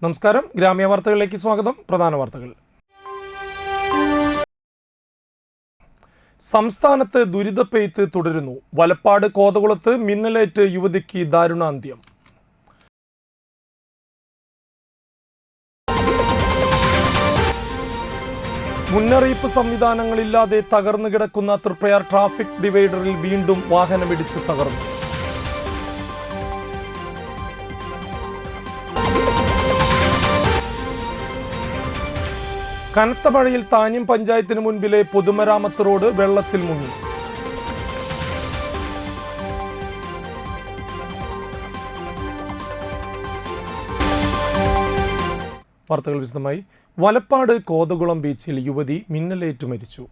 നമസ്കാരം, ഗ്രാമീയ വാർത്തകളിലേക്ക് സ്വാഗതം. പ്രധാന വാർത്തകൾ. സംസ്ഥാനത്ത് ദുരിതപ്പെയ്ത്ത് തുടരുന്നു. വലപ്പാട് കോതകുളത്ത് മിന്നലേറ്റ് യുവതിക്ക് ദാരുണാന്ത്യം. മുന്നറിയിപ്പ് സംവിധാനങ്ങളില്ലാതെ തകർന്നു കിടക്കുന്ന തൃപ്പയാർ ട്രാഫിക് ഡിവൈഡറിൽ വീണ്ടും വാഹനമിടിച്ച് തകർന്നു. കനത്ത മഴയിൽ താന്യം പഞ്ചായത്തിന് മുൻപിലെ പൊതുമരാമത്ത് റോഡ് വെള്ളത്തിൽ മുങ്ങി. വാർത്തകൾ വിശദമായി. വലപ്പാട് കോതകുളം ബീച്ചിൽ യുവതി മിന്നലേറ്റ് മരിച്ചു.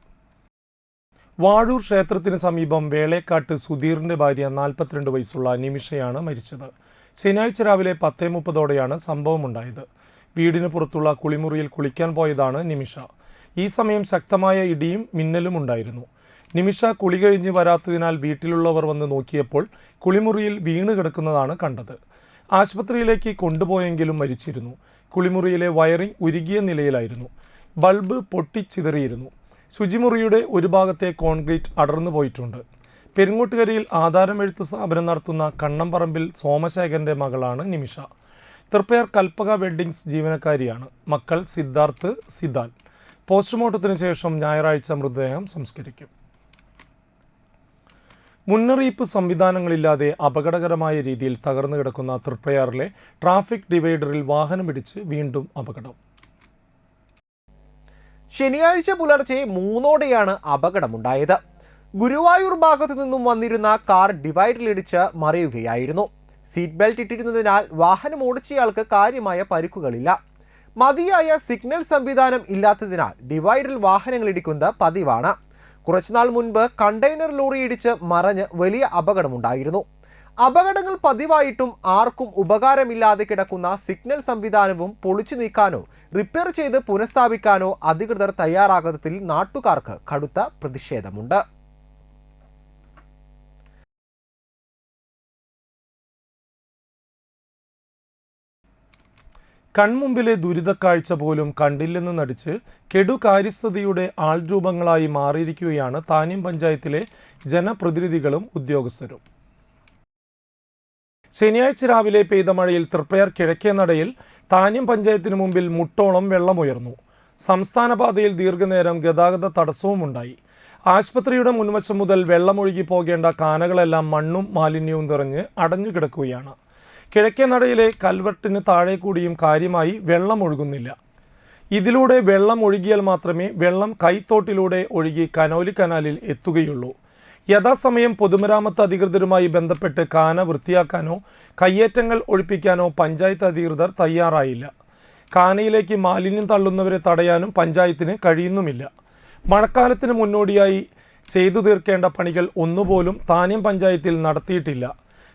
വാഴൂർ ക്ഷേത്രത്തിന് സമീപം വേളേക്കാട്ട് സുധീറിന്റെ ഭാര്യ 42 വയസ്സുള്ള നിമിഷയാണ് മരിച്ചത്. ശനിയാഴ്ച രാവിലെ 10:30ഓടെയാണ് സംഭവമുണ്ടായത്. വീടിന് പുറത്തുള്ള കുളിമുറിയിൽ കുളിക്കാൻ പോയതാണ് നിമിഷ. ഈ സമയം ശക്തമായ ഇടിയും മിന്നലും ഉണ്ടായിരുന്നു. നിമിഷ കുളി കഴിഞ്ഞ് വരാത്തതിനാൽ വീട്ടിലുള്ളവർ വന്ന് നോക്കിയപ്പോൾ കുളിമുറിയിൽ വീണ് കിടക്കുന്നതാണ് കണ്ടത്. ആശുപത്രിയിലേക്ക് കൊണ്ടുപോയെങ്കിലും മരിച്ചിരുന്നു. കുളിമുറിയിലെ വയറിംഗ് ഉരുകിയ നിലയിലായിരുന്നു. ബൾബ് പൊട്ടിച്ചിതറിയിരുന്നു. ശുചിമുറിയുടെ ഒരു ഭാഗത്തെ കോൺക്രീറ്റ് അടർന്നു പോയിട്ടുണ്ട്. പെരുങ്ങോട്ടുകരയിൽ ആധാരമെഴുത്ത് സ്ഥാപനം നടത്തുന്ന കണ്ണംപറമ്പിൽ സോമശേഖരന്റെ മകളാണ് നിമിഷ. തൃപ്പയാർ കൽപ്പക വെഡ്ഡിങ്സ് ജീവനക്കാരിയാണ്. മക്കൾ സിദ്ധാർത്ഥ്, സിദ്ധാൻ. പോസ്റ്റ്മോർട്ടത്തിന് ശേഷം ഞായറാഴ്ച മൃതദേഹം സംസ്കരിക്കും. മുന്നറിയിപ്പ് സംവിധാനങ്ങളില്ലാതെ അപകടകരമായ രീതിയിൽ തകർന്നു കിടക്കുന്ന തൃപ്പയാറിലെ ട്രാഫിക് ഡിവൈഡറിൽ വാഹനമിടിച്ച് വീണ്ടും അപകടം. ശനിയാഴ്ച പുലർച്ചെ 3ഓടെയാണ് അപകടമുണ്ടായത്. ഗുരുവായൂർ ഭാഗത്തു നിന്നും വന്നിരുന്ന കാർ ഡിവൈഡറിലിടിച്ച് മറിയുകയായിരുന്നു. സീറ്റ് ബെൽറ്റ് ഇട്ടിരുന്നതിനാൽ വാഹനം ഓടിച്ചയാൾക്ക് കാര്യമായ പരിക്കുകളില്ല. മതിയായ സിഗ്നൽ സംവിധാനം ഇല്ലാത്തതിനാൽ ഡിവൈഡറിൽ വാഹനങ്ങൾ ഇടിക്കുന്നത് പതിവാണ്. കുറച്ചുനാൾ മുൻപ് കണ്ടെയ്നർ ലോറി ഇടിച്ച് മറിഞ്ഞ് വലിയ അപകടമുണ്ടായിരുന്നു. അപകടങ്ങൾ പതിവായിട്ടും ആർക്കും ഉപകാരമില്ലാതെ കിടക്കുന്ന സിഗ്നൽ സംവിധാനവും പൊളിച്ചു നീക്കാനോ റിപ്പയർ ചെയ്ത് പുനഃസ്ഥാപിക്കാനോ അധികൃതർ തയ്യാറാകാത്തതിൽ നാട്ടുകാർക്ക് കടുത്ത പ്രതിഷേധമുണ്ട്. കൺമുമ്പിലെ ദുരിതക്കാഴ്ച പോലും കണ്ടില്ലെന്ന് നടിച്ച് കെടുകാര്യസ്ഥതയുടെ ആൾരൂപങ്ങളായി മാറിയിരിക്കുകയാണ് താന്യം പഞ്ചായത്തിലെ ജനപ്രതിനിധികളും ഉദ്യോഗസ്ഥരും. ശനിയാഴ്ച രാവിലെ പെയ്ത മഴയിൽ തൃപ്പയാർ കിഴക്കേനടയിൽ താന്യം പഞ്ചായത്തിന് മുമ്പിൽ മുട്ടോളം വെള്ളമുയർന്നു. സംസ്ഥാന പാതയിൽ ദീർഘനേരം ഗതാഗത തടസ്സവുമുണ്ടായി. ആശുപത്രിയുടെ മുൻവശം മുതൽ വെള്ളമൊഴുകി പോകേണ്ട കാനകളെല്ലാം മണ്ണും മാലിന്യവും നിറഞ്ഞ് അടഞ്ഞുകിടക്കുകയാണ്. കിഴക്കേനടയിലെ കൽവർട്ടിന് താഴെ കൂടിയും കാര്യമായി വെള്ളം ഒഴുകുന്നില്ല. ഇതിലൂടെ വെള്ളം ഒഴുകിയാൽ മാത്രമേ വെള്ളം കൈത്തോട്ടിലൂടെ ഒഴുകി കനോലി കനാലിൽ എത്തുകയുള്ളൂ. യഥാസമയം പൊതുമരാമത്ത് അധികൃതരുമായി ബന്ധപ്പെട്ട് കാന വൃത്തിയാക്കാനോ കയ്യേറ്റങ്ങൾ ഒഴിപ്പിക്കാനോ പഞ്ചായത്ത് അധികൃതർ തയ്യാറായില്ല. കാനയിലേക്ക് മാലിന്യം തള്ളുന്നവരെ തടയാനും പഞ്ചായത്തിന് കഴിയുന്നുമില്ല. മഴക്കാലത്തിന് മുന്നോടിയായി ചെയ്തു തീർക്കേണ്ട പണികൾ ഒന്നുപോലും താന്യം പഞ്ചായത്തിൽ നടത്തിയിട്ടില്ല.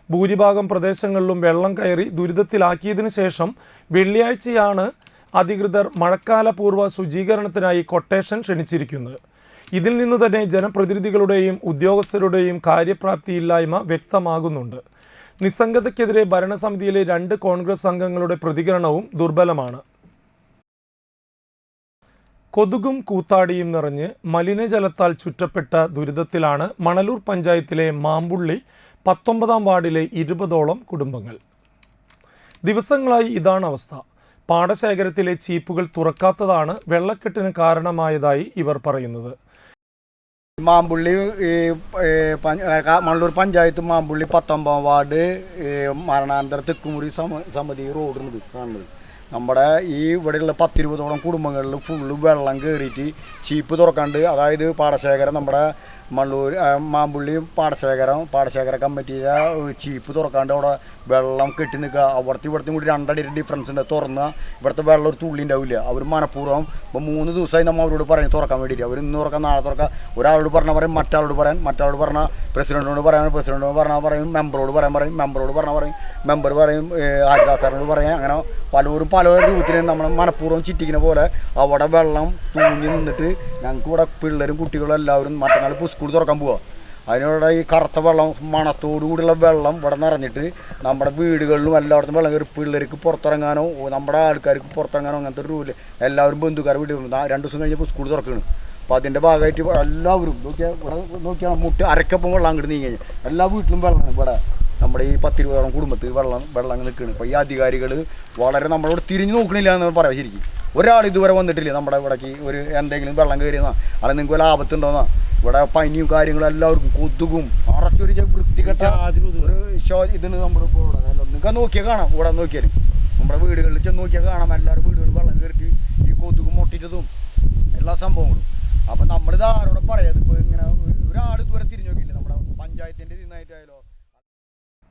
ഭൂരിഭാഗം പ്രദേശങ്ങളിലും വെള്ളം കയറി ദുരിതത്തിലാക്കിയതിനു ശേഷം വെള്ളിയാഴ്ചയാണ് അധികൃതർ മഴക്കാലപൂർവ്വ ശുചീകരണത്തിനായി കൊട്ടേഷൻ ക്ഷണിച്ചിരിക്കുന്നത്. ഇതിൽ നിന്ന് തന്നെ ജനപ്രതിനിധികളുടെയും ഉദ്യോഗസ്ഥരുടെയും കാര്യപ്രാപ്തിയില്ലായ്മ വ്യക്തമാകുന്നുണ്ട്. നിസ്സംഗതയ്ക്കെതിരെ ഭരണസമിതിയിലെ 2 കോൺഗ്രസ് അംഗങ്ങളുടെ പ്രതികരണവും ദുർബലമാണ്. കൊതുകും കൂത്താടിയും നിറഞ്ഞ് മലിനജലത്താൽ ചുറ്റപ്പെട്ട ദുരിതത്തിലാണ് മണലൂർ പഞ്ചായത്തിലെ മാമ്പുള്ളി 19-ാം വാർഡിലെ 20ഓളം കുടുംബങ്ങൾ. ദിവസങ്ങളായി ഇതാണ് അവസ്ഥ. പാടശേഖരത്തിലെ ചീപ്പുകൾ തുറക്കാത്തതാണ് വെള്ളക്കെട്ടിന് കാരണമായതായി ഇവർ പറയുന്നത്. മാമ്പുള്ളി മണലൂർ പഞ്ചായത്ത് മാമ്പുള്ളി 19-ാം വാർഡ് മരണാന്തര തെക്കുമുറി സമിതി റോഡാണ് കാണുന്നത്. നമ്മുടെ ഈ ഇവിടെയുള്ള 10-20ഓളം കുടുംബങ്ങളിൽ ഫുള്ള് വെള്ളം കയറിയിട്ട് ചീപ്പ് തുറക്കാണ്ട്, അതായത് പാടശേഖരം നമ്മുടെ മണ്ണൂർ മാമ്പുള്ളി പാടശേഖര കമ്മിറ്റിയിലെ ചീപ്പ് തുറക്കാണ്ട് അവിടെ വെള്ളം കെട്ടി നിൽക്കുക. അവിടുത്തെ ഇവിടുത്തെ കൂടി 2 അടി ഡിഫറൻസ് ഉണ്ട്. തുറന്ന് ഇവിടുത്തെ വെള്ളം ഒരു തുള്ളി ഉണ്ടാവില്ല. അവർ മനഃപൂർവ്വം ഇപ്പോൾ 3 ദിവസമായി നമ്മൾ അവരോട് പറയും തുറക്കാൻ വേണ്ടിയിട്ട്. അവർ ഇന്ന് തുറക്കാം നാളെ തുറക്കാം. ഒരാളോട് പറഞ്ഞാൽ പറയും മറ്റാളോട് പറഞ്ഞാൽ പ്രസിഡന്റിനോട് പറയും മെമ്പറോട് പറയും മെമ്പർ പറയും ഹരിദാസാറിനോട് പറയാം. അങ്ങനെ പല രൂപത്തിലും നമ്മൾ മനഃപൂർവ്വം ചിറ്റിക്കുന്ന പോലെ അവിടെ വെള്ളം തൂങ്ങി നിന്നിട്ട് ഞങ്ങൾക്ക് ഇവിടെ പിള്ളേരും കുട്ടികളും എല്ലാവരും മറ്റന്നാൾ ഇപ്പോൾ സ്കൂൾ തുറക്കാൻ പോവുക. അതിനോടെ ഈ കറുത്ത വെള്ളം മണത്തോടുകൂടിയുള്ള വെള്ളം ഇവിടെ നിറഞ്ഞിട്ട് നമ്മുടെ വീടുകളിലും എല്ലായിടത്തും വെള്ളം കയറി പിള്ളേർക്ക് പുറത്തിറങ്ങാനോ നമ്മുടെ ആൾക്കാർക്ക് പുറത്തിറങ്ങാനോ അങ്ങനത്തെ ഒരു റൂല് എല്ലാവരും ബന്ധുക്കാരെ വീട്ടിൽ 2 ദിവസം കഴിഞ്ഞപ്പോൾ സ്കൂൾ തുറക്കുകയാണ്. അപ്പോൾ അതിൻ്റെ ഭാഗമായിട്ട് എല്ലാവരും നോക്കിയാൽ ഇവിടെ നോക്കിയാൽ മുട്ട് അരക്കപ്പം വെള്ളം അങ്ങോട്ട് നീങ്ങി കഴിഞ്ഞാൽ എല്ലാ വീട്ടിലും വെള്ളമാണ്. ഇവിടെ നമ്മുടെ ഈ 10-20 കുടുംബത്തിൽ വെള്ളം നിൽക്കുകയാണ്. അപ്പോൾ ഈ അധികാരികൾ വളരെ നമ്മളോട് തിരിഞ്ഞു നോക്കണില്ല എന്ന് പറയാം. ശരിക്കും ഒരാൾ ഇതുവരെ വന്നിട്ടില്ല നമ്മുടെ ഇവിടേക്ക് ഒരു എന്തെങ്കിലും വെള്ളം കയറിയെന്നാ അല്ലെങ്കിൽ നിങ്ങൾക്ക് വല്ല ആപത്തുണ്ടോന്നാ. ഇവിടെ പനിയും കാര്യങ്ങളും എല്ലാവർക്കും കൊതുകും അറച്ചൊരു വൃത്തികെട്ട ഒരു ഇതിന് നമ്മുടെ ഇപ്പോൾ ഇവിടെ നിങ്ങൾക്ക് നോക്കിയാൽ കാണാം. ഇവിടെ നോക്കിയാൽ നമ്മുടെ വീടുകളിൽ ചെന്ന് നോക്കിയാൽ കാണാം. എല്ലാവരും വീടുകളിൽ വെള്ളം കയറിയിട്ട് ഈ കൊതുകും മുട്ടിച്ചതും എല്ലാ സംഭവങ്ങളും. അപ്പം നമ്മളിത് ആരോടെ പറയാം. ഇതിപ്പോൾ ഇങ്ങനെ ഒരാൾ ഇതുവരെ തിരിഞ്ഞു നോക്കിയില്ല. നമ്മുടെ പഞ്ചായത്തിൻ്റെ ഇതിനായിട്ടായാലോ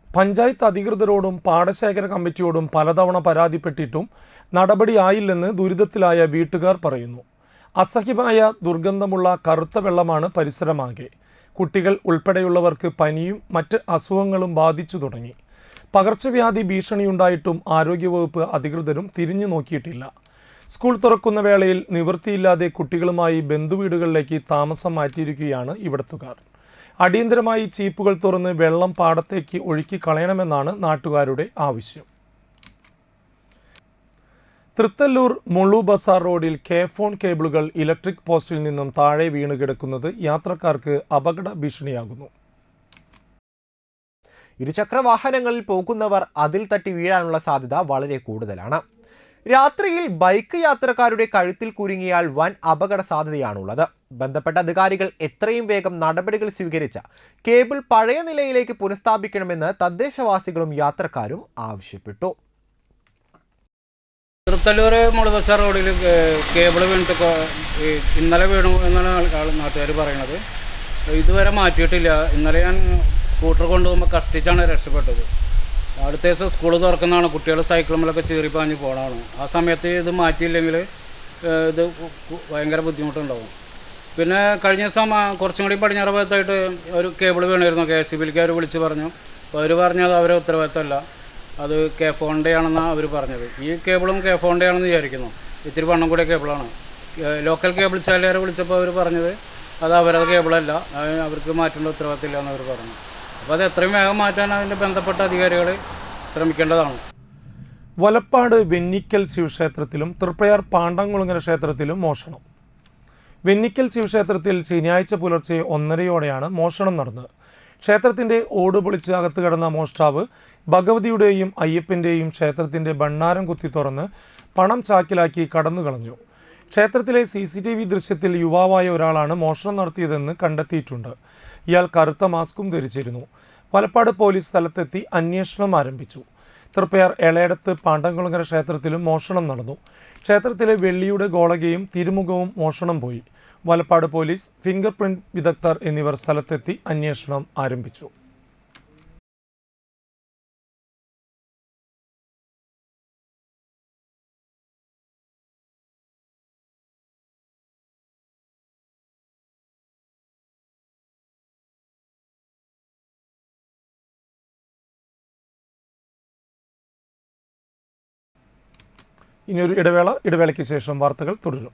പഞ്ചായത്ത് അധികൃതരോടും പാടശേഖര കമ്മിറ്റിയോടും പലതവണ പരാതിപ്പെട്ടിട്ടും നടപടിയായില്ലെന്ന് ദുരിതത്തിലായ വീട്ടുകാർ പറയുന്നു. അസഹ്യമായ ദുർഗന്ധമുള്ള കറുത്ത വെള്ളമാണ് പരിസരമാകെ. കുട്ടികൾ ഉൾപ്പെടെയുള്ളവർക്ക് പനിയും മറ്റ് അസുഖങ്ങളും ബാധിച്ചു തുടങ്ങി. പകർച്ചവ്യാധി ഭീഷണിയുണ്ടായിട്ടും ആരോഗ്യവകുപ്പ് അധികൃതരും തിരിഞ്ഞു നോക്കിയിട്ടില്ല. സ്കൂൾ തുറക്കുന്ന വേളയിൽ നിവൃത്തിയില്ലാതെ കുട്ടികളുമായി ബന്ധുവീടുകളിലേക്ക് താമസം മാറ്റിയിരിക്കുകയാണ് ഇവിടത്തുകാർ. അടിയന്തരമായി ചീപ്പുകൾ തുറന്ന് വെള്ളം പാടത്തേക്ക് ഒഴുക്കി കളയണമെന്നാണ് നാട്ടുകാരുടെ ആവശ്യം. തൃത്തല്ലൂർ മുള്ളു ബസാർ റോഡിൽ കെ-ഫോൺ കേബിളുകൾ ഇലക്ട്രിക് പോസ്റ്റിൽ നിന്നും താഴെ വീണ് കിടക്കുന്നത് യാത്രക്കാർക്ക് അപകട ഭീഷണിയാകുന്നു. ഇരുചക്ര വാഹനങ്ങളിൽ പോകുന്നവർ അതിൽ തട്ടി വീഴാനുള്ള സാധ്യത വളരെ കൂടുതലാണ്. രാത്രിയിൽ ബൈക്ക് യാത്രക്കാരുടെ കഴുത്തിൽ കുരുങ്ങിയാൽ വൻ അപകട സാധ്യതയാണുള്ളത്. ബന്ധപ്പെട്ട അധികാരികൾ എത്രയും വേഗം നടപടികൾ സ്വീകരിച്ച് കേബിൾ പഴയ നിലയിലേക്ക് പുനഃസ്ഥാപിക്കണമെന്ന് തദ്ദേശവാസികളും യാത്രക്കാരും ആവശ്യപ്പെട്ടു. തൃത്തല്ലൂർ മുളബസാർ റോഡിൽ കേബിൾ വീണിട്ട് ഇന്നലെ വീണു എന്നാണ് നാട്ടുകാർ പറയുന്നത്. ഇതുവരെ മാറ്റിയിട്ടില്ല. ഇന്നലെ ഞാൻ സ്കൂട്ടർ കൊണ്ടുപോകുമ്പോൾ കഷ്ടിച്ചാണ് രക്ഷപ്പെട്ടത്. അടുത്ത ദിവസം സ്കൂൾ തുറക്കുന്നതാണ്. കുട്ടികൾ സൈക്കിളുമൊക്കെ ചീറിപ്പാഞ്ഞ് പോകണമാണ്. ആ സമയത്ത് ഇത് മാറ്റിയില്ലെങ്കിൽ ഇത് ഭയങ്കര ബുദ്ധിമുട്ടുണ്ടാകും. പിന്നെ കഴിഞ്ഞ ദിവസം കുറച്ചും കൂടി പടിഞ്ഞാറ് ഭാഗത്തായിട്ട് ഒരു കേബിൾ വീണായിരുന്നു. KCBക്കാർ വിളിച്ച് പറഞ്ഞു. അപ്പോൾ അവർ പറഞ്ഞത് അവരെ ഉത്തരവാദിത്തമല്ല, അത് കെ-ഫോണിൻ്റെ ആണെന്നാണ് അവർ പറഞ്ഞത്. ഈ കേബിളും കെ-ഫോണിൻ്റെ ആണെന്ന് വിചാരിക്കുന്നു. ഇത്തിരി വണ്ണം കൂടിയ കേബിളാണ്. ലോക്കൽ കേബിൾ ചാലുകാരെ വിളിച്ചപ്പോൾ അവർ പറഞ്ഞത് അത് അവരത് കേബിളല്ല, അവർക്ക് മാറ്റേണ്ട ഉത്തരവാദിത്തമില്ല എന്ന് അവർ പറഞ്ഞു. അപ്പോൾ അത് എത്രയും വേഗം മാറ്റാൻ അതിൻ്റെ ബന്ധപ്പെട്ട അധികാരികൾ ശ്രമിക്കേണ്ടതാണ്. വലപ്പാട് വെന്നിക്കൽ ശിവക്ഷേത്രത്തിലും തൃപ്രയാർ പാണ്ടാംകുളങ്ങര ക്ഷേത്രത്തിലും മോഷണം. വെന്നിക്കൽ ശിവക്ഷേത്രത്തിൽ ശനിയാഴ്ച പുലർച്ചെ 1:30 മോഷണം നടന്നത്. ക്ഷേത്രത്തിൻ്റെ ഓട് പൊളിച്ച് അകത്ത് കിടന്ന മോഷ്ടാവ് ഭഗവതിയുടെയും അയ്യപ്പൻ്റെയും ക്ഷേത്രത്തിൻ്റെ ഭണ്ഡാരം കുത്തി തുറന്ന് പണം ചാക്കിലാക്കി കടന്നു കളഞ്ഞു. ക്ഷേത്രത്തിലെ CCTV ദൃശ്യത്തിൽ യുവാവായ ഒരാളാണ് മോഷണം നടത്തിയതെന്ന് കണ്ടെത്തിയിട്ടുണ്ട്. ഇയാൾ കറുത്ത മാസ്കും ധരിച്ചിരുന്നു. വലപ്പാട് പോലീസ് സ്ഥലത്തെത്തി അന്വേഷണം ആരംഭിച്ചു. തൃപ്പയാർ എളയടത്ത് പാണ്ടാംകുളങ്ങര ക്ഷേത്രത്തിലും മോഷണം നടന്നു. ക്ഷേത്രത്തിലെ വെള്ളിയുടെ ഗോളകയും തിരുമുഖവും മോഷണം പോയി. വലപ്പാട് പോലീസ്, ഫിംഗർ പ്രിന്റ് വിദഗ്ധർ എന്നിവർ സ്ഥലത്തെത്തി അന്വേഷണം ആരംഭിച്ചു. ഇനിയൊരു ഇടവേളയ്ക്ക് ശേഷം വാർത്തകൾ തുടരും.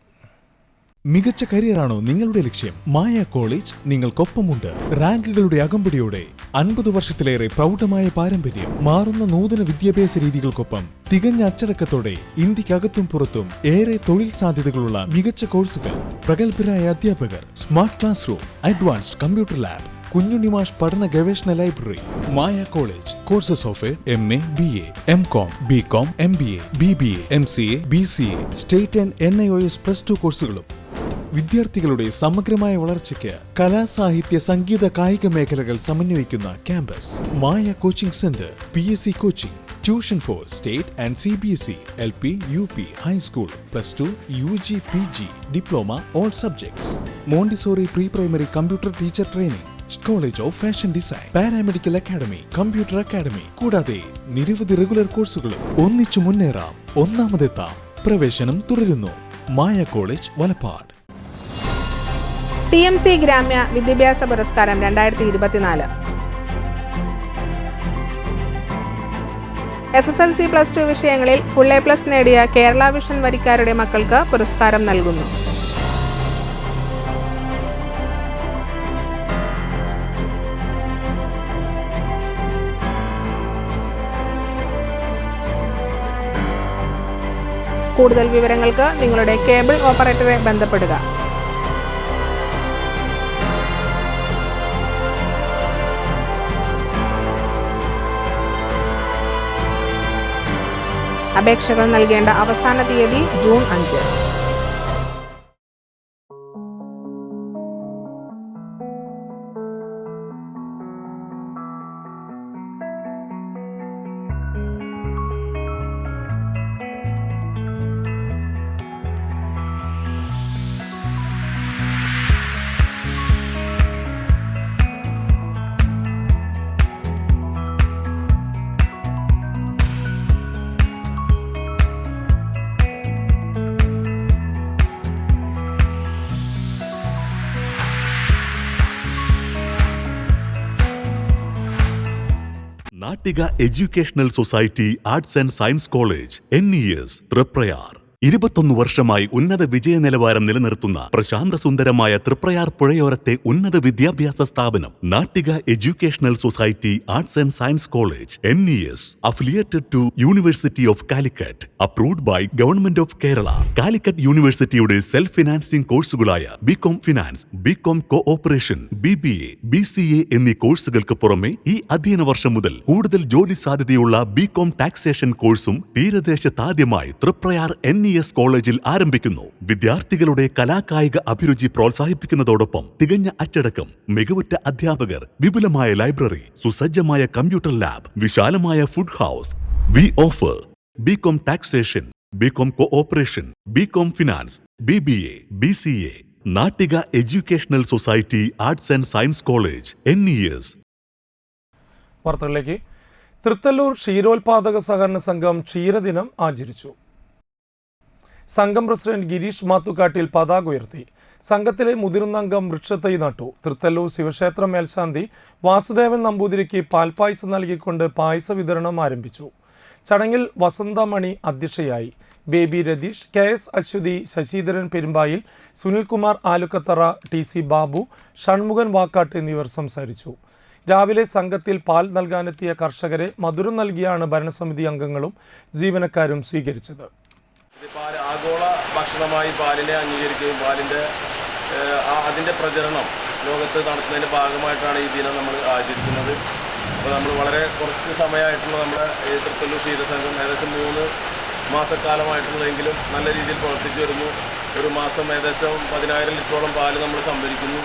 മികച്ച കരിയറാണോ നിങ്ങളുടെ ലക്ഷ്യം? മായ കോളേജ് നിങ്ങൾക്കൊപ്പമുണ്ട്. റാങ്കുകളുടെ അകമ്പടിയോടെ 50 വർഷത്തിലേറെ പ്രൗഢമായ പാരമ്പര്യം, മാറുന്ന നൂതന വിദ്യാഭ്യാസ രീതികൾക്കൊപ്പം തികഞ്ഞ അച്ചടക്കത്തോടെ ഇന്ത്യക്കകത്തും പുറത്തും ഏറെ തൊഴിൽ സാധ്യതകളുള്ള മികച്ച കോഴ്സുകൾ, പ്രഗത്ഭരായ അധ്യാപകർ, smart class room, advanced computer lab, Kunjunnimash പഠന ഗവേഷണ library. Maya college courses of MA, BA, MCom, BCom, MBA, BBA, MCA, BCA, state and NIOS +2 കോഴ്സുകളും. വിദ്യാർത്ഥികളുടെ സമഗ്രമായ വളർച്ചയ്ക്ക് കലാ, സാഹിത്യ, സംഗീത, കായിക മേഖലകൾ സമന്വയിക്കുന്ന campus. Maya coaching centre, PSC coaching, tuition for state and CBSE, LP, UP, high school, +2, UG, PG, diploma, all subjects. Montessori pre primary computer teacher training, college of fashion design, paramedical academy, computer academy, കൂടാതെ നിരവധി regular കോഴ്സുകളും. ഒന്നിച്ചു മുന്നേറാം, ഒന്നാമതെത്താം. പ്രവേശനം തുടരുന്നു. Maya college, Valappad. TMC ഗ്രാമ്യ വിദ്യാഭ്യാസ പുരസ്കാരം 2024. SSLC +2 വിഷയങ്ങളിൽ ഫുൾ A+ നേടിയ കേരള വിഷൻ വരിക്കാരുടെ മക്കൾക്ക് പുരസ്കാരം നൽകുന്നു. കൂടുതൽ വിവരങ്ങൾക്ക് നിങ്ങളുടെ കേബിൾ ഓപ്പറേറ്ററെ ബന്ധപ്പെടുക. അപേക്ഷകൾ നൽകേണ്ട അവസാന തീയതി June 5. Nattika educational society arts and science college NES Triprayar 21 വർഷമായി ഉന്നത വിജയ നിലവാരം നിലനിർത്തുന്ന പ്രശാന്ത സുന്ദരമായ തൃപ്രയാർ പുഴയോരത്തെ ഉന്നത വിദ്യാഭ്യാസ സ്ഥാപനം Nattika educational society arts and science college NES affiliated to university of Calicut, approved by government of Kerala. Calicut യൂണിവേഴ്സിറ്റിയുടെ സെൽഫ് ഫിനാൻസിംഗ് കോഴ്സുകളായ BCom finance, BCom cooperation, BBA, BCA എന്നീ കോഴ്സുകൾക്ക് പുറമെ ഈ അധ്യയന വർഷം മുതൽ കൂടുതൽ ജോലി സാധ്യതയുള്ള ബികോം ടാക്സേഷൻ കോഴ്സും തീരദേശത്താദ്യമായി തൃപ്രയാർ NES കോളേജിൽ ആരംഭിക്കുന്നു. വിദ്യാർത്ഥികളുടെ കലാകായിക അഭിരുചി പ്രോത്സാഹിപ്പിക്കുന്നതോടൊപ്പം തികഞ്ഞ അച്ചടക്കം, മികവുറ്റ അധ്യാപകർ, വിപുലമായ ലൈബ്രറി, സുസജ്ജമായ കമ്പ്യൂട്ടർ ലാബ്, വിശാലമായ food house. We offer BCom taxation, BCom cooperation, BCom finance, BBA, BCA. Nattika educational society arts and science college NES. വാർത്തകളിലേക്ക്. തൃത്തല്ലൂർ ക്ഷീരോത്പാദക സഹകരണ സംഘം ക്ഷീരദിനം ആചരിച്ചു. സംഘം പ്രസിഡന്റ് ഗിരീഷ് മാത്തുകാട്ടിൽ പതാക ഉയർത്തി. സംഘത്തിലെ മുതിർന്ന അംഗം വൃക്ഷത്തൈ നട്ടു. തൃത്തല്ലൂർ ശിവക്ഷേത്ര മേൽശാന്തി വാസുദേവൻ നമ്പൂതിരിക്ക് പാൽപ്പായസം നൽകിക്കൊണ്ട് പായസ വിതരണം ആരംഭിച്ചു. ചടങ്ങിൽ വസന്തമണി അധ്യക്ഷയായി. Baby Ratheesh, KS Aswathi, Sasidharan Perumpayil, Sunilkumar Alukkathara, TC Babu, Shanmukhan Vakkat എന്നിവർ സംസാരിച്ചു. രാവിലെ സംഘത്തിൽ പാൽ നൽകാനെത്തിയ കർഷകരെ മധുരം നൽകിയാണ് ഭരണസമിതി അംഗങ്ങളും ജീവനക്കാരും സ്വീകരിച്ചത്. പാൽ ആഗോള ഭക്ഷണമായി പാലിനെ അംഗീകരിക്കുകയും അതിൻ്റെ പ്രചരണം ലോകത്ത് നടത്തുന്നതിൻ്റെ ഭാഗമായിട്ടാണ് ഈ ദിനം നമ്മൾ ആചരിക്കുന്നത്. അപ്പോൾ നമ്മൾ വളരെ കുറച്ച് സമയമായിട്ടുള്ള നമ്മുടെ തൃത്തല്ലൂർ ക്ഷീരസംഘം ഏകദേശം 3 മാസക്കാലമായിട്ടുള്ളതെങ്കിലും നല്ല രീതിയിൽ പ്രവർത്തിച്ചു വരുന്നു. ഒരു മാസം ഏകദേശം 10,000 ലിറ്ററോളം പാല് നമ്മൾ സംഭരിക്കുന്നു.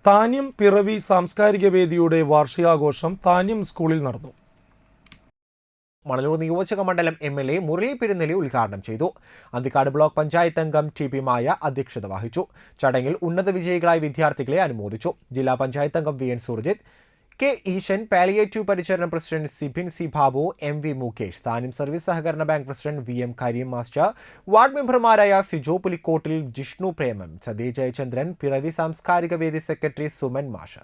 താന്യം പിറവി സാംസ്കാരിക വേദിയുടെ വാർഷികാഘോഷം താന്യം സ്കൂളിൽ നടന്നു. മണലൂർ നിയോജക മണ്ഡലം MLA മുരളി പെരുന്നെല്ലി ഉദ്ഘാടനം ചെയ്തു. അന്തിക്കാട് ബ്ലോക്ക് പഞ്ചായത്ത് അംഗം TP മായ അധ്യക്ഷത വഹിച്ചു. ചടങ്ങിൽ ഉന്നത വിജയികളായ വിദ്യാർത്ഥികളെ അനുമോദിച്ചു. ജില്ലാ പഞ്ചായത്ത് അംഗം VN Surjith, K Eeshan, palliative പരിചരണ president Sibin C Babu, MV Mukesh, Thanyam service സഹകരണ bank president VM Kareem master, ward മെമ്പർമാരായ സിജോ പുലിക്കോട്ടിൽ, ജിഷ്ണു പ്രേമം, സതീ ജയചന്ദ്രൻ, പിറവി സാംസ്കാരിക വേദി സെക്രട്ടറി സുമൻ മാഷ്,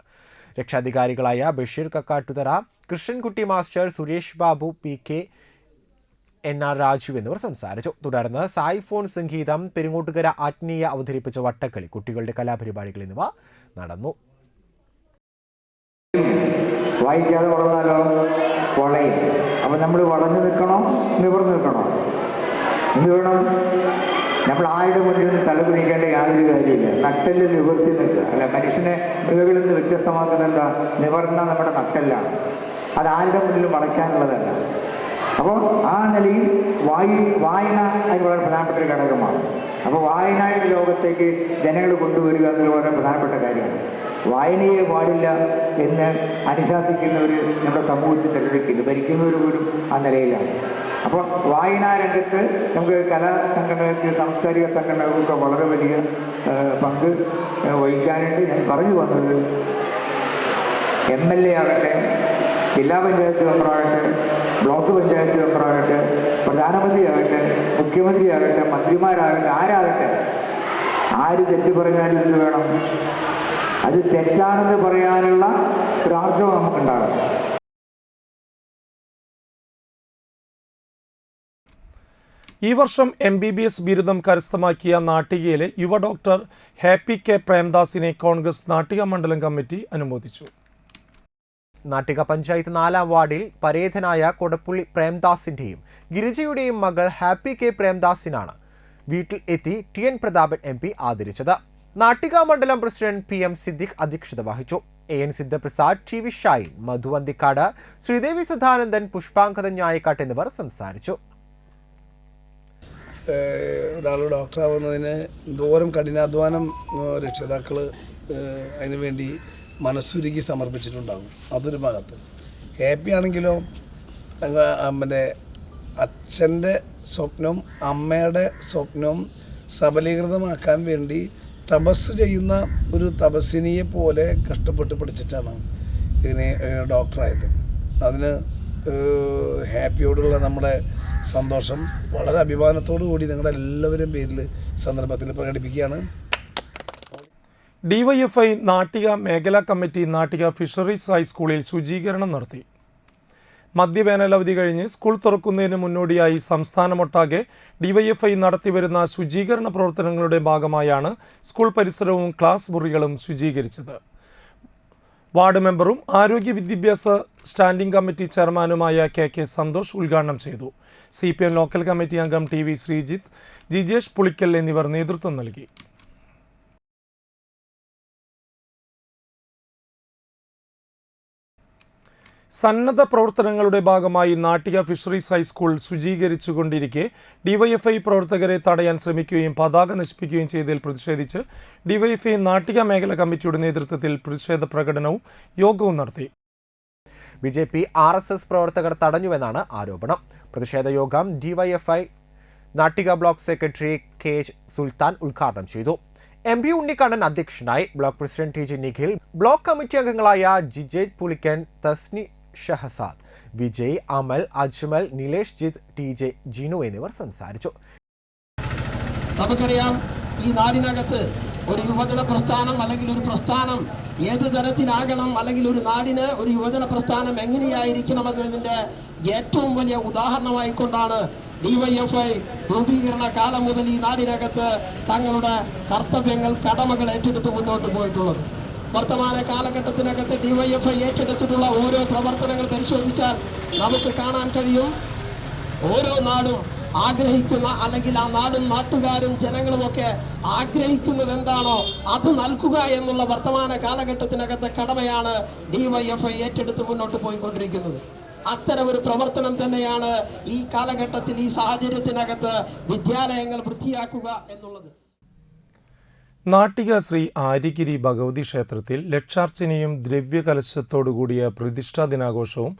രക്ഷാധികാരികളായ Basheer Kakkattuthara, Krishnankutty master, Suresh Babu, PK, NR Raju എന്നിവർ സംസാരിച്ചു. തുടർന്ന് സായി ഫോൺ സംഗീതം, പെരുങ്ങോട്ടുകര ആത്മീയ അവതരിപ്പിച്ച വട്ടക്കളി, കുട്ടികളുടെ കലാപരിപാടികൾ എന്നിവ നടന്നു. വായിക്കാതെ വളർന്നാലോ വളയും. അപ്പം നമ്മൾ വളഞ്ഞു നിൽക്കണോ നിവർന്ന് നിൽക്കണോ? എന്ത് വേണം? നമ്മൾ ആരുടെ മുന്നിൽ നിന്ന് തലകുനിക്കേണ്ട യാതൊരു കാര്യമില്ല. നട്ടെല്ല് നിവർത്തി നിൽക്കുക. അല്ല, മനുഷ്യനെ മൃഗങ്ങളിൽ നിന്ന് വ്യത്യസ്തമാക്കുന്ന എന്താ? നിവർന്ന നമ്മുടെ നട്ടെല്ലാണ്. അത് ആരുടെ മുന്നിലും വളയ്ക്കാനുള്ളതല്ല. അപ്പോൾ ആ നിലയിൽ വായന അതിന് വളരെ പ്രധാനപ്പെട്ട ഒരു ഘടകമാണ്. അപ്പോൾ വായനയുടെ ലോകത്തേക്ക് ജനങ്ങൾ കൊണ്ടുവരിക എന്നത് വളരെ പ്രധാനപ്പെട്ട കാര്യമാണ്. വായനയെ പാടില്ല എന്ന് അനുശാസിക്കുന്നവർ നമ്മുടെ സമൂഹത്തിൽ ചിലരൊക്കെയില്ല, ഭരിക്കുന്നവർ പോലും ആ നിലയിലാണ്. അപ്പോൾ വായനാ രംഗത്ത് നമുക്ക് കലാ സംഘടനകൾക്ക്, സാംസ്കാരിക സംഘടനകൾക്കൊക്കെ വളരെ വലിയ പങ്ക് വഹിക്കാനായിട്ട് ഞാൻ പറഞ്ഞു വന്നത് MLA ആകട്ടെ, ജില്ലാ പഞ്ചായത്ത് മെമ്പറാകട്ടെ, ബ്ലോക്ക് പഞ്ചായത്ത് മെമ്പറാകട്ടെ, പ്രധാനമന്ത്രിയാകട്ടെ, മുഖ്യമന്ത്രിയാകട്ടെ, മന്ത്രിമാരാകട്ടെ, ആരാകട്ടെ, ആര് തെറ്റ് പറഞ്ഞാലും എന്ത് വേണം? അത് തെറ്റാണെന്ന് പറയാനുള്ള ഒരു ആർജവം നമുക്കുണ്ടാകണം. ഈ വർഷം MBBS ബിരുദം കരസ്ഥമാക്കിയ നാട്ടികയിലെ യുവ ഡോക്ടർ ഹാപ്പി K പ്രേംദാസിനെ കോൺഗ്രസ് നാട്ടിക മണ്ഡലം കമ്മിറ്റി അനുമോദിച്ചു. നാട്ടിക പഞ്ചായത്ത് 4-ാം വാർഡിൽ പരേതനായ കൊടപ്പുള്ളി പ്രേംദാസിന്റെയും ഗിരിജയുടെയും മകൾ ഹാപ്പി കെ പ്രേംദാസിനാണ് വീട്ടിൽ എത്തി TN പ്രതാപൻ MP ആദരിച്ചത്. നാട്ടിക മണ്ഡലം പ്രസിഡന്റ് PM സിദ്ദിഖ് അധ്യക്ഷത വഹിച്ചു. AN സിദ്ധപ്രസാദ്, TV ഷൈൻ, മധു അന്തിക്കാട്, ശ്രീദേവി സദാനന്ദൻ, പുഷ്പാങ്കദൻ ഞായക്കാട്ട് എന്നിവർ സംസാരിച്ചു. ഒരാൾ ഡോക്ടറാവുന്നതിന് എന്തോരം കഠിനാധ്വാനം രക്ഷിതാക്കൾ അതിനുവേണ്ടി മനസ്സുരുക്കി സമർപ്പിച്ചിട്ടുണ്ടാകും. അതൊരു ഭാഗത്ത്. ഹാപ്പി ആണെങ്കിലോ പിന്നെ അച്ഛൻ്റെ സ്വപ്നവും അമ്മയുടെ സ്വപ്നവും സബലീകൃതമാക്കാൻ വേണ്ടി തപസ് ചെയ്യുന്ന ഒരു തപസ്സിനിയെ പോലെ കഷ്ടപ്പെട്ട് പഠിച്ചിട്ടാണ് ഇതിനെ ഡോക്ടറായത്. അതിന് ഹാപ്പിയോടുള്ള നമ്മുടെ സന്തോഷം വളരെ അഭിമാനത്തോടു കൂടി നിങ്ങളുടെ എല്ലാവരും പേരിൽ സന്ദർഭത്തിൽ പ്രകടിപ്പിക്കുകയാണ്. DYFI നാട്ടിക മേഖലാ കമ്മിറ്റി നാട്ടിക ഫിഷറീസ് ഹൈസ്കൂളിൽ ശുചീകരണം നടത്തി. മധ്യവേനലവധി കഴിഞ്ഞ് സ്കൂൾ തുറക്കുന്നതിന് മുന്നോടിയായി സംസ്ഥാനമൊട്ടാകെ DYFI നടത്തിവരുന്ന ശുചീകരണ പ്രവർത്തനങ്ങളുടെ ഭാഗമായാണ് സ്കൂൾ പരിസരവും ക്ലാസ് മുറികളും ശുചീകരിച്ചത്. വാർഡ് മെമ്പറും ആരോഗ്യ വിദ്യാഭ്യാസ സ്റ്റാൻഡിംഗ് കമ്മിറ്റി ചെയർമാനുമായ KK സന്തോഷ് ഉദ്ഘാടനം ചെയ്തു. CPM ലോക്കൽ കമ്മിറ്റി അംഗം TV ശ്രീജിത്ത്, ജിജേഷ് പുളിക്കൽ എന്നിവർ നേതൃത്വം നൽകി. സന്നദ്ധ പ്രവർത്തനങ്ങളുടെ ഭാഗമായി നാട്ടിക ഫിഷറീസ് ഹൈസ്കൂൾ ശുചീകരിച്ചുകൊണ്ടിരിക്കെ DYFI പ്രവർത്തകരെ തടയാൻ ശ്രമിക്കുകയും പതാക നശിപ്പിക്കുകയും ചെയ്തതിൽ പ്രതിഷേധിച്ച് DYFI നാട്ടിക മേഖലാ കമ്മിറ്റിയുടെ നേതൃത്വത്തിൽ പ്രതിഷേധ പ്രകടനവും യോഗവും നടത്തി. BJP RSS പ്രവർത്തകർ തടഞ്ഞുവെന്നാണ് ആരോപണം. പ്രതിഷേധ യോഗം DYFI Nattika block secretary KH സുൽത്താൻ ഉദ്ഘാടനം ചെയ്തു. MP ഉണ്ണിക്കണ്ണൻ അധ്യക്ഷനായി. Block president TG Nikhil, block committee അംഗങ്ങളായ ജിജേറ്റ് പുളിക്കൻ, തസ്നി ഷഹസാദ്, വിജയ്, അമൽ, അജ്മൽ, നിലേഷ് ജിത്ത്, TJ ജിനു എന്നിവർ സംസാരിച്ചു. നമുക്കറിയാം, ഈ നാടിനകത്ത് ഒരു യുവജന പ്രസ്ഥാനം അല്ലെങ്കിൽ ഒരു പ്രസ്ഥാനം ഏത് തരത്തിലാകണം, അല്ലെങ്കിൽ ഒരു നാടിന് ഒരു യുവജന പ്രസ്ഥാനം എങ്ങനെയായിരിക്കണമെന്നതിൻ്റെ ഏറ്റവും വലിയ ഉദാഹരണമായിക്കൊണ്ടാണ് DYFI രൂപീകരണ കാലം മുതൽ ഈ നാടിനകത്ത് തങ്ങളുടെ കർത്തവ്യങ്ങൾ, കടമകൾ ഏറ്റെടുത്ത് മുന്നോട്ട് പോയിട്ടുള്ളത്. വർത്തമാന കാലഘട്ടത്തിനകത്ത് DYFI ഏറ്റെടുത്തിട്ടുള്ള ഓരോ പ്രവർത്തനങ്ങൾ പരിശോധിച്ചാൽ നമുക്ക് കാണാൻ കഴിയും, ഓരോ നാടും ആഗ്രഹിക്കുന്ന, അല്ലെങ്കിൽ ആ നാടും നാട്ടുകാരും ജനങ്ങളുമൊക്കെ ആഗ്രഹിക്കുന്നത് എന്താണോ അത് നൽകുക എന്നുള്ള വർത്തമാന കാലഘട്ടത്തിനകത്തെ കടമയാണ് DYFI ഏറ്റെടുത്ത് മുന്നോട്ട് പോയിക്കൊണ്ടിരിക്കുന്നത്. അത്തരം ഒരു പ്രവർത്തനം തന്നെയാണ് ഈ കാലഘട്ടത്തിൽ, ഈ സാഹചര്യത്തിനകത്ത് വിദ്യാലയങ്ങൾ വൃത്തിയാക്കുക എന്നുള്ളത്. നാട്ടിക ശ്രീ ആര്യഗിരി ഭഗവതി ക്ഷേത്രത്തിൽ ലക്ഷാർച്ചനയും ദ്രവ്യകലശത്തോടുകൂടിയ പ്രതിഷ്ഠാ ദിനാഘോഷവും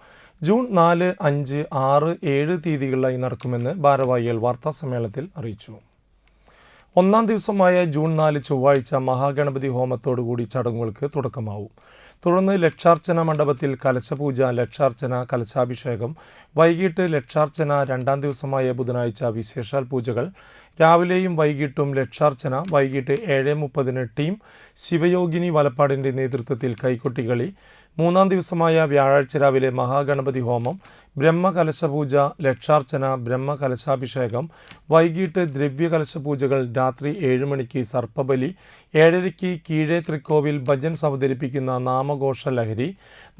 ജൂൺ 4, 5, 6, 7 തീയതികളിലായി നടക്കുമെന്ന് ഭാരവാഹികൾ വാർത്താസമ്മേളനത്തിൽ അറിയിച്ചു. ഒന്നാം ദിവസമായ ജൂൺ 4 ചൊവ്വാഴ്ച മഹാഗണപതി ഹോമത്തോടുകൂടി ചടങ്ങുകൾക്ക് തുടക്കമാവും. തുടർന്ന് ലക്ഷാർച്ചന മണ്ഡപത്തിൽ കലശപൂജ, ലക്ഷാർച്ചന, കലശാഭിഷേകം, വൈകിട്ട് ലക്ഷാർച്ചന, രണ്ടാം ദിവസമായ ബുധനാഴ്ച വിശേഷാൽ പൂജകൾ, രാവിലെയും വൈകിട്ടും ലക്ഷാർച്ചന, വൈകിട്ട് 7:30 ടീം ശിവയോഗിനി വലപ്പാടിൻ്റെ നേതൃത്വത്തിൽ കൈകൊട്ടികളി, മൂന്നാം ദിവസമായ വ്യാഴാഴ്ച രാവിലെ മഹാഗണപതി ഹോമം, ബ്രഹ്മകലശപൂജ, ലക്ഷാർച്ചന, ബ്രഹ്മകലശാഭിഷേകം, വൈകിട്ട് ദ്രവ്യകലശപൂജകൾ, രാത്രി 7 മണിക്ക് സർപ്പബലി, 7:30 കീഴേ തൃക്കോവിൽ ഭജൻ അവതരിപ്പിക്കുന്ന നാമഘോഷ ലഹരി,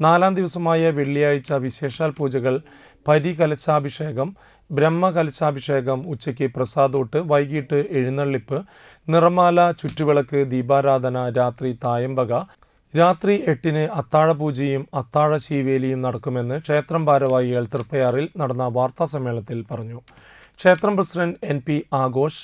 നാലാം ദിവസമായ വെള്ളിയാഴ്ച വിശേഷാൽ പൂജകൾ, പരികലശാഭിഷേകം, ബ്രഹ്മകലശാഭിഷേകം, ഉച്ചയ്ക്ക് പ്രസാദോട്ട്, വൈകിട്ട് എഴുന്നള്ളിപ്പ്, നിറമാല, ചുറ്റുവിളക്ക്, ദീപാരാധന, രാത്രി തായമ്പക, രാത്രി 8-ന് അത്താഴപൂജയും അത്താഴ ശീവേലിയും നടക്കുമെന്ന് ക്ഷേത്രം ഭാരവാഹികൾ തൃപ്പയാറിൽ നടന്ന വാർത്താസമ്മേളനത്തിൽ പറഞ്ഞു. ക്ഷേത്രം president NP Aghosh,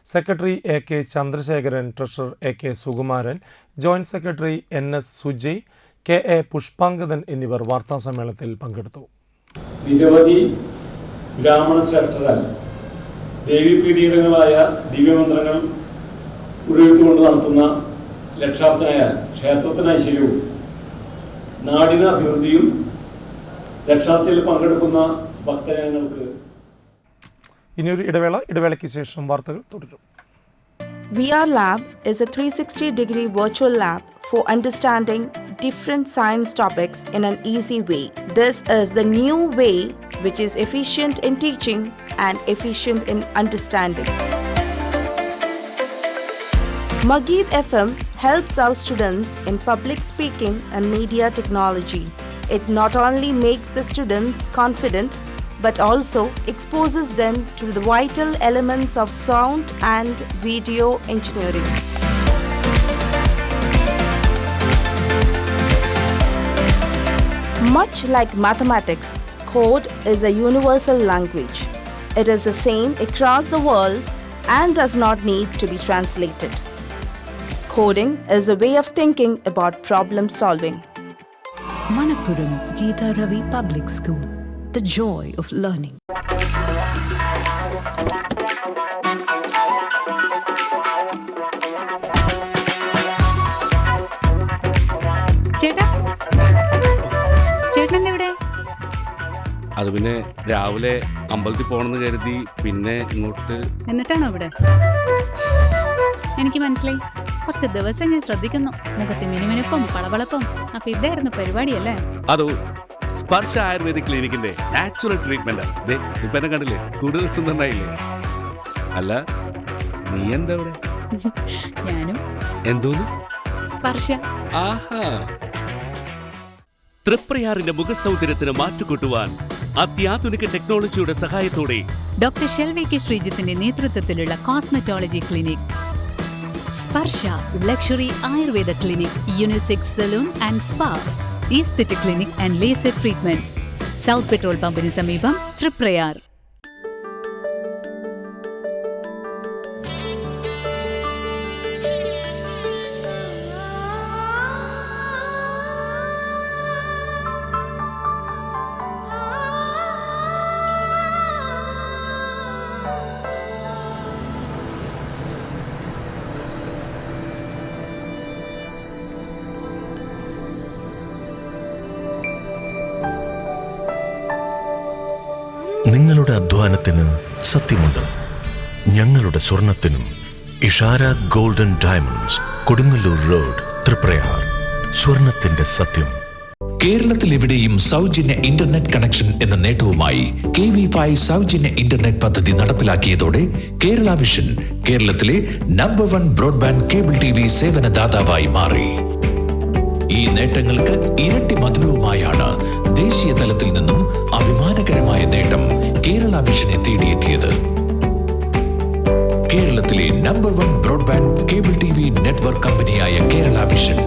secretary AK Chandrasekharan, treasurer AK Sukumaran, joint secretary NS Sujay, KA Pushpangadan എന്നിവർ വാർത്താസമ്മേളനത്തിൽ പങ്കെടുത്തു. നിരവധി ബ്രാഹ്മണ ശ്രേഷ്ഠരാൽ ദേവീപ്രീതികരങ്ങളായ ദിവ്യമന്ത്രങ്ങൾ ഉരുവിട്ടുകൊണ്ട് നടത്തുന്ന ലക്ഷാർച്ചനയാൽ ക്ഷേത്രത്തിന് ഐശ്വര്യവും നാടിന് അഭിവൃദ്ധിയും ലക്ഷാർച്ചനയിൽ പങ്കെടുക്കുന്ന ഭക്തജനങ്ങൾക്ക്. ഇനിയൊരു ഇടവേളയ്ക്ക് ശേഷം വാർത്തകൾ തുടരും. VR Lab is a 360-degree virtual lab for understanding different science topics in an easy way. This is the new way which is efficient in teaching and efficient in understanding. Mageet FM helps our students in public speaking and media technology. It not only makes the students confident but also exposes them to the vital elements of sound and video engineering. Much like mathematics, code is a universal language. It is the same across the world and does not need to be translated. Coding is a way of thinking about problem solving. Manappuram Geeta Ravi Public School, the joy of learning. അത് പിന്നെ രാവിലെ അമ്പലത്തിൽ പോകണമെന്ന് കരുതി പിന്നെ ഇങ്ങോട്ട്. എന്നിട്ടാണോ ഇവിടെ? എനിക്ക് മനസ്സിലായി. കുറച്ച് ദിവസം ഞാൻ ശ്രദ്ധിക്കുന്നു. മുഖത്ത് മിനുമിനുപ്പും പളവളപ്പും. അപ്പൊ ഇതായിരുന്നു പരിപാടിയല്ലേ? അതോ സ്പർശ ആയുർവേദിക് ക്ലിനിക്കിന്റെ നാച്ചുറൽ ട്രീറ്റ്മെന്റ്. ഇപ്പൊ എന്നെ കണ്ടില്ലേ, കൂടുതൽ സുന്ദരനായില്ലേ? അല്ല, നീ എന്താ ഇവിടെ? ഞാനും. എന്തോന്നു? സ്പർശ. ആഹാ. തൃപ്രയാറിന്റെ മുഖസൗന്ദര്യത്തിന് മാറ്റുകൂട്ടുവാൻ അത്യാധുനിക ടെക്നോളജിയുടെ സഹായത്തോടെ ഡോക്ടർ ഷെൽവി കെ ശ്രീജിത്തിന്റെ നേതൃത്വത്തിലുള്ള cosmetology clinic Sparsha luxury ayurveda clinic, unisex salon and spa, aesthetic clinic and laser treatment, south petrol പമ്പിന് സമീപം, തൃപ്രയാർ. നിങ്ങളുടെ അധ്വാനത്തിന് സത്യമുണ്ട്. ഞങ്ങളുടെ സ്വർണത്തിനും. Ishara golden diamonds, Kodungallur road, Triprayar. സ്വർണത്തിന്റെ സത്യം. കേരളത്തിൽ എവിടെയും സൗജന്യ ഇന്റർനെറ്റ് കണക്ഷൻ എന്ന നേട്ടവുമായി KV5 സൗജന്യ ഇന്റർനെറ്റ് പദ്ധതി നടപ്പിലാക്കിയതോടെ കേരള വിഷൻ കേരളത്തിലെ നമ്പർ 1 ബ്രോഡ്ബാൻഡ് കേബിൾ TV സേവനദാതാവായി മാറി. ഈ നേട്ടങ്ങൾക്ക് ഇരട്ടി മധുരവുമായാണ് ദേശീയ തലത്തിൽ നിന്നും അഭിമാനകരമായ നേട്ടം കേരള വിഷനെ തേടിയെത്തിയത്. കേരളത്തിലെ number 1 broadband cable TV network കമ്പനിയായ കേരള വിഷൻ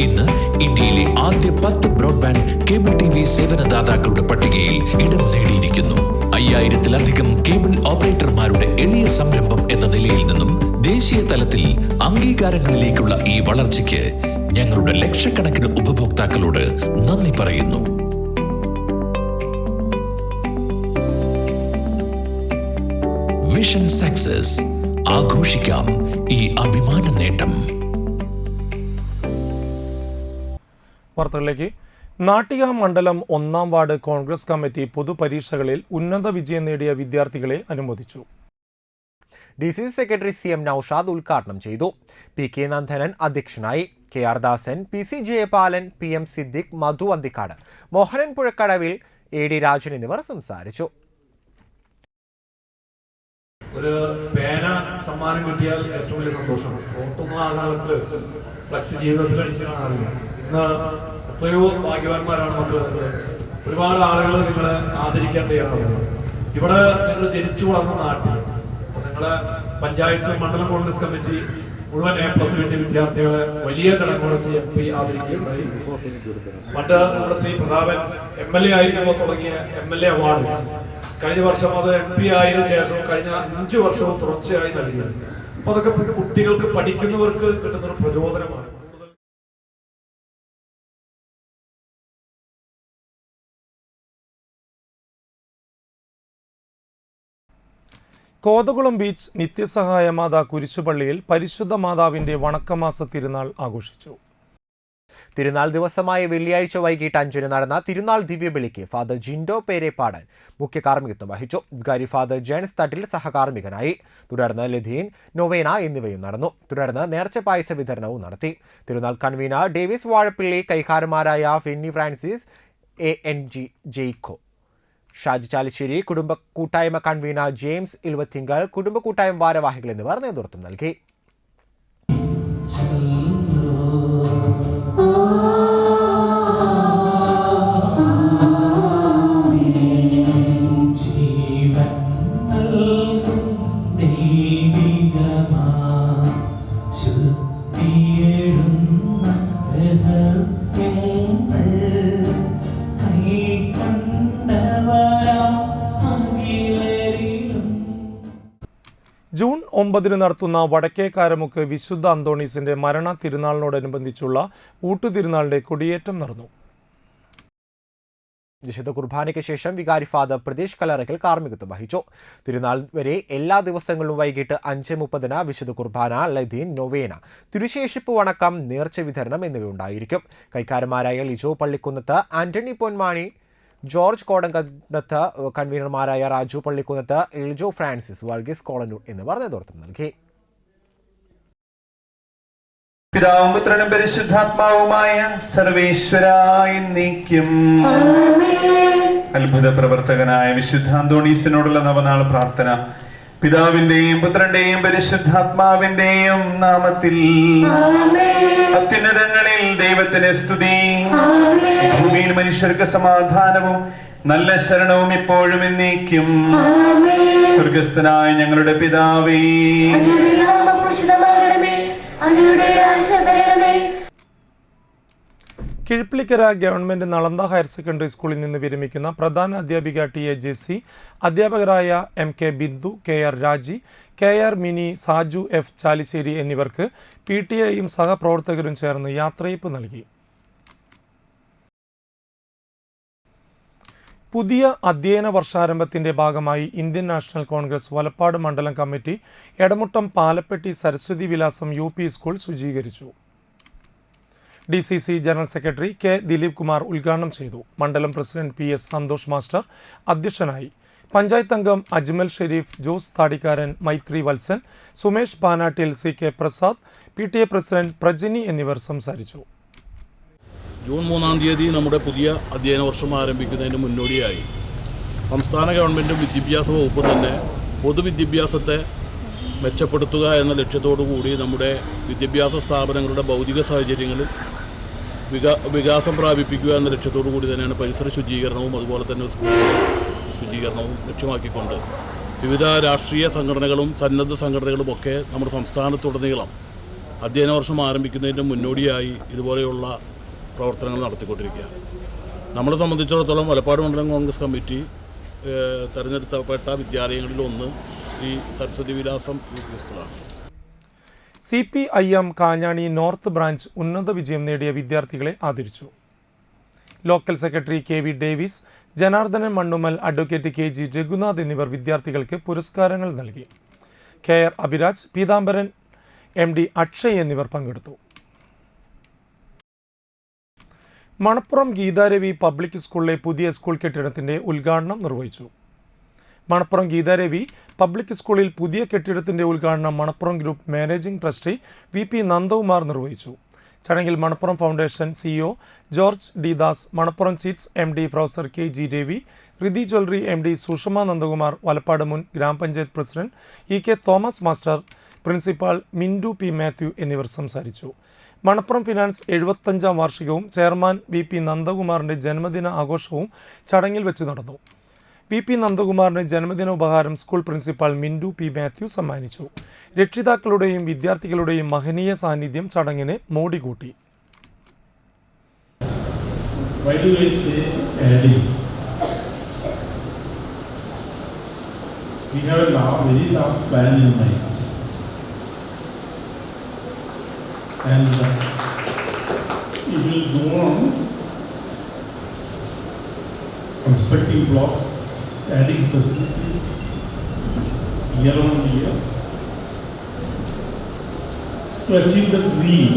ഇന്ന് ഇന്ത്യയിലെ ആദ്യ 10 ബ്രോഡ്ബാൻഡ് കേബിൾ TV സേവനദാതാക്കളുടെ പട്ടികയിൽ ഇടം നേടിയിരിക്കുന്നു. 5000-ലധികം കേബിൾ ഓപ്പറേറ്റർമാരുടെ എളിയ സംരംഭം എന്ന നിലയിൽ നിന്നും ദേശീയ തലത്തിൽ അംഗീകാരങ്ങളിലേക്കുള്ള ഈ വളർച്ചയ്ക്ക് ഞങ്ങളുടെ ലക്ഷക്കണക്കിന് ഉപഭോക്താക്കളോട് നന്ദി പറയുന്നു. Vision success. ആഘോഷിക്കാം ഈ അഭിമാന നേട്ടം. വാർത്തകളിലേക്ക്. നാട്ടിക മണ്ഡലം 1-ാം വാർഡ് കോൺഗ്രസ് കമ്മിറ്റി പൊതുപരീക്ഷകളിൽ ഉന്നത വിജയം നേടിയ വിദ്യാർത്ഥികളെ അനുമോദിച്ചു. DCC സെക്രട്ടറി CM നൌഷാദ് ഉദ്ഘാടനം ചെയ്തു. PK നന്ദനൻ അധ്യക്ഷനായി. KR ദാസൻ, PC ജയപാലൻ, PM സിദ്ദിഖ്, മധു അന്തിക്കാട്, മോഹനൻ പുഴക്കടവിൽ, AD രാജൻ എന്നിവർ സംസാരിച്ചു. ഒരു പേന സമ്മാനം കിട്ടിയാൽ ഏറ്റവും വലിയ സന്തോഷമാണ്. ഫോട്ടൊന്നും ആ കാലത്ത് ഫ്ലക്സ് ജീവിതത്തിൽ അടിച്ചു കാണാറില്ല. ഇന്ന് എത്രയോ ഭാഗ്യവാന്മാരാണ് മക്കൾ. ഒരുപാട് ആളുകൾ നിങ്ങളെ ആദരിക്കാൻ തയ്യാറാവുന്നത്. ഇവിടെ നിങ്ങൾ ജനിച്ചു വളർന്ന നാട്ടിൽ നിങ്ങളെ പഞ്ചായത്ത് മണ്ഡലം കോൺഗ്രസ് കമ്മിറ്റി മുഴുവൻ A+ കിട്ടിയ വിദ്യാർത്ഥികളെ വലിയ ചടങ്ങോടെ CMP ആദരിക്കുകയുണ്ടായി. പണ്ട് നമ്മുടെ ശ്രീ പ്രതാപൻ MLA ആയിരിക്കുമ്പോൾ തുടങ്ങിയ MLA അവാർഡ് കഴിഞ്ഞ വർഷം അത് MP ആയതിനു ശേഷം കഴിഞ്ഞ 5 വർഷവും തുടർച്ചയായി നൽകിയത്. അപ്പൊ അതൊക്കെ കുട്ടികൾക്ക്, പഠിക്കുന്നവർക്ക് കിട്ടുന്ന ഒരു പ്രചോദനമാണ്. കോതകുളം ബീച്ച് നിത്യസഹായ മാതാ കുരിശുപള്ളിയിൽ പരിശുദ്ധ മാതാവിന്റെ വണക്കമാസ തിരുനാൾ ആഘോഷിച്ചു. തിരുനാൾ ദിവസമായ വെള്ളിയാഴ്ച വൈകിട്ട് 5-ന് നടന്ന തിരുനാൾ ദിവ്യബലിക്ക് ഫാദർ ജിൻഡോ പേരെപ്പാടൻ മുഖ്യ കാർമ്മികത്വം വഹിച്ചു. വികാരി ഫാദർ ജെയിംസ് തട്ടിൽ സഹകാർമ്മികനായി. തുടർന്ന് ലതീൻ, നൊവേന എന്നിവയും നടന്നു. തുടർന്ന് നേർച്ച പായസ വിതരണവും നടത്തി. തിരുനാൾ കൺവീനർ ഡേവിസ് വാഴപ്പിള്ളി, കൈക്കാരന്മാരായ Fenny Francis, ANG Jaicko, Shaji Chalissery, കുടുംബ കൂട്ടായ്മ കൺവീനർ ജെയിംസ് ഇൽവത്തിങ്കൽ, കുടുംബ കൂട്ടായ്മ ഭാരവാഹികൾ എന്നിവർ നേതൃത്വം നൽകി. 9 നടത്തുന്ന വടക്കേക്കാരമുക്ക് വിശുദ്ധ അന്തോണീസിന്റെ മരണ തിരുനാളിനോടനുബന്ധിച്ചുള്ള ഊട്ടുതിരുനാളിന്റെ കൊടിയേറ്റം നടന്നു. വിശുദ്ധ കുർബാനയ്ക്ക് ശേഷം വികാരി ഫാദർ പ്രതീഷ് കല്ലറയ്ക്കൽ കാർമ്മികത്വം വഹിച്ചു. തിരുനാൾ വരെ എല്ലാ ദിവസങ്ങളിലും വൈകിട്ട് 5:30 വിശുദ്ധ കുർബാന, ലതീൻ, നൊവേന, തിരുശേഷിപ്പ് വണക്കം, നേർച്ച വിതരണം എന്നിവയുണ്ടായിരിക്കും. കൈക്കാരന്മാരായ ലിജോ പള്ളിക്കുന്നത്ത്, ആന്റണി പൊന്മാണി, ജോർജ് കോടങ്കത്ത്, കൺവീനർമാരായ രാജു പള്ളിക്കുന്നത്ത്, എൽജോ ഫ്രാൻസിസ്, വർഗീസ് കോളനൂർ എന്നിവർ നേതൃത്വം നൽകി. പിതാവും പുത്രനും പരിശുദ്ധാത്മാവുമായ സർവേശ്വരായ നീക്കും. അത്ഭുത പ്രവർത്തകനായ വിശുദ്ധ അന്തോണീസിനോടുള്ള നവനാൾ പ്രാർത്ഥന. പിതാവിന്റെയും പുത്രന്റെയും പരിശുദ്ധാത്മാവിന്റെയും നാമത്തിൽ. അത്യുന്നതങ്ങളിൽ ദൈവത്തിന് സ്തുതി, ഭൂമിയിൽ മനുഷ്യർക്ക് സമാധാനവും നല്ല ശരണവും ഇപ്പോഴും എന്നേക്കും. സ്വർഗസ്ഥനായ ഞങ്ങളുടെ പിതാവേ, കിഴിപ്പിളിക്കര ഗവൺമെന്റ് നളന്ദ ഹയർ സെക്കൻഡറി സ്കൂളിൽ നിന്ന് വിരമിക്കുന്ന പ്രധാന അധ്യാപിക TAJC, അധ്യാപകരായ MK ബിന്ദു, KR രാജി, KR mini, Saju F Chalissery എന്നിവർക്ക് PTA-യും സഹപ്രവർത്തകരും ചേർന്ന് യാത്രയയപ്പ് നൽകി. പുതിയ അധ്യയന വർഷാരംഭത്തിന്റെ ഭാഗമായി ഇന്ത്യൻ നാഷണൽ കോൺഗ്രസ് വലപ്പാട് മണ്ഡലം committee Edamuttam Palappetty Saraswathi Vilasam UP school ശുചീകരിച്ചു. DCC general secretary K Dileep Kumar ഉദ്ഘാടനം ചെയ്തു. മണ്ഡലം പ്രസിഡന്റ് PS സന്തോഷ് മാസ്റ്റർ അധ്യക്ഷനായി. പഞ്ചായത്ത് അംഗം Ajmal Shareef, Jose Thadikkaran, Maithri Valsan, Sumesh Panattil, CK Prasad, PTA president Prajini എന്നിവർ സംസാരിച്ചു. ജൂൺ 3-ാം തീയതി നമ്മുടെ പുതിയ അധ്യയന വർഷം ആരംഭിക്കുന്നതിന് മുന്നോടിയായി സംസ്ഥാന ഗവൺമെൻറ്റും വിദ്യാഭ്യാസ വകുപ്പും തന്നെ പൊതുവിദ്യാഭ്യാസത്തെ മെച്ചപ്പെടുത്തുക എന്ന ലക്ഷ്യത്തോടു കൂടി നമ്മുടെ വിദ്യാഭ്യാസ സ്ഥാപനങ്ങളുടെ ഭൗതിക സാഹചര്യങ്ങളിൽ വികാസം പ്രാപിപ്പിക്കുക എന്ന ലക്ഷ്യത്തോടു കൂടി തന്നെയാണ് പരിസര ശുചീകരണവും അതുപോലെ തന്നെ സ്കൂളുകളുടെ ശുചീകരണവും ലക്ഷ്യമാക്കിക്കൊണ്ട് വിവിധ രാഷ്ട്രീയ സംഘടനകളും സന്നദ്ധ സംഘടനകളും ഒക്കെ നമ്മുടെ സംസ്ഥാനത്തുടനീളം അധ്യയന വർഷം ആരംഭിക്കുന്നതിന് മുന്നോടിയായി ഇതുപോലെയുള്ള പ്രവർത്തനങ്ങൾ നടത്തിക്കൊണ്ടിരിക്കുക. നമ്മളെ സംബന്ധിച്ചിടത്തോളം വലപ്പാട് മണ്ഡലം കോൺഗ്രസ് കമ്മിറ്റി തിരഞ്ഞെടുക്കപ്പെട്ട വിദ്യാലയങ്ങളിലൊന്ന് ഈ സരസ്വതി വിലാസം UP സ്കൂളാണ്. CPIM കാഞ്ഞാണി നോർത്ത് ബ്രാഞ്ച് ഉന്നത വിജയം നേടിയ വിദ്യാർത്ഥികളെ ആദരിച്ചു. Local secretary KV Davis, Janardhanan Mannumal, advocate KG Raghunath എന്നിവർ വിദ്യാർത്ഥികൾക്ക് പുരസ്കാരങ്ങൾ നൽകി. KR അഭിരാജ്, പീതാംബരൻ, MD അക്ഷയ് എന്നിവർ പങ്കെടുത്തു. മണപ്പുറം ഗീതാരവി പബ്ലിക് സ്കൂളിലെ പുതിയ സ്കൂൾ കെട്ടിടത്തിന്റെ ഉദ്ഘാടനം നിർവഹിച്ചു. മണപ്പുറം ഗീതാരവി പബ്ലിക് സ്കൂളിൽ പുതിയ കെട്ടിടത്തിന്റെ ഉദ്ഘാടനം Manappuram group managing trustee VP Nandakumar നിർവഹിച്ചു. ചടങ്ങിൽ Manappuram foundation CEO George D Das, Manappuram cheats MD professor KG Ravi, Riti jewellery MD Sushma Nandakumar, Valappad മുൻ ഗ്രാമപഞ്ചായത്ത് president EK Thomas master, principal Mindu P Mathew എന്നിവർ സംസാരിച്ചു. മണപ്പുറം ഫിനാൻസ് 75-ാം വാർഷികവും ചെയർമാൻ VP നന്ദകുമാറിന്റെ ജന്മദിന ആഘോഷവും ചടങ്ങിൽ വെച്ച് നടന്നു. VP നന്ദകുമാറിന് ജന്മദിന ഉപഹാരം school principal Mindu P Mathew സമ്മാനിച്ചു. രക്ഷിതാക്കളുടെയും വിദ്യാർത്ഥികളുടെയും മഹനീയ സാന്നിധ്യം ചടങ്ങിന് മോടി കൂട്ടി. And it will go on constructing blocks, adding facilities year on year to achieve the dream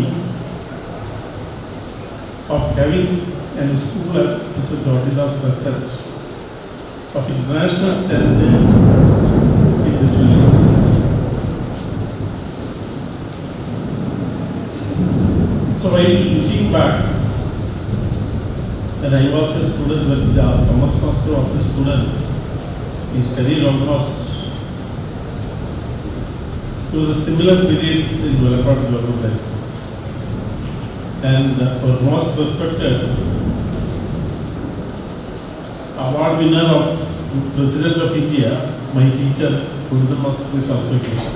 of having a school as Mr. Jordidas research of international standard in this university. So while looking back, when I was a student with Thomas Master was a student, he studied almost to the similar period in Velakkad Government. And our most respected award winner of President of India, my teacher, Gurudam Master, is also here.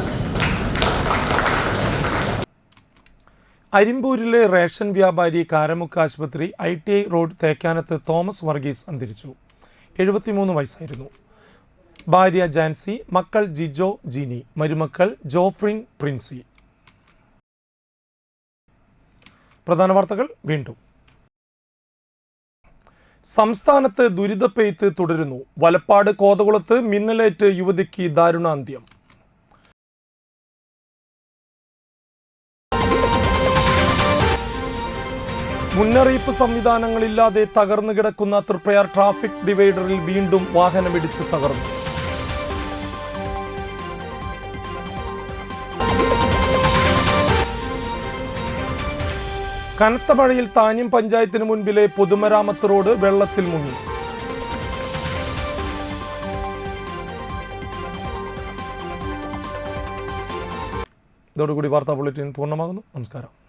അരിമ്പൂരിലെ ration വ്യാപാരി കാരമുക്ക് ആശുപത്രി ITI road Thekkanath Thomas Varghese അന്തരിച്ചു. 73 വയസ്സായിരുന്നു. ഭാര്യ ജാൻസി, മക്കൾ ജിജോ, ജിനി, മരുമക്കൾ ജോഫ്രിൻ, പ്രിൻസി. പ്രധാന വാർത്തകൾ വീണ്ടും. സംസ്ഥാനത്ത് ദുരിതപ്പെയ്ത്ത് തുടരുന്നു. വലപ്പാട് കോതകുളത്ത് മിന്നലേറ്റ് യുവതിക്ക് ദാരുണാന്ത്യം. മുന്നറിയിപ്പ് സംവിധാനങ്ങളില്ലാതെ തകർന്നു കിടക്കുന്ന തൃപ്രയാർ ട്രാഫിക് ഡിവൈഡറിൽ വീണ്ടും വാഹനമിടിച്ച് തകർന്നു. കനത്ത മഴയിൽ താന്യം പഞ്ചായത്തിന് മുൻപിലെ പൊതുമരാമത്ത് റോഡ് വെള്ളത്തിൽ മുങ്ങി. ഇതോടുകൂടി വാർത്താ ബുള്ളറ്റിൻ പൂർണ്ണമാകുന്നു. നമസ്കാരം.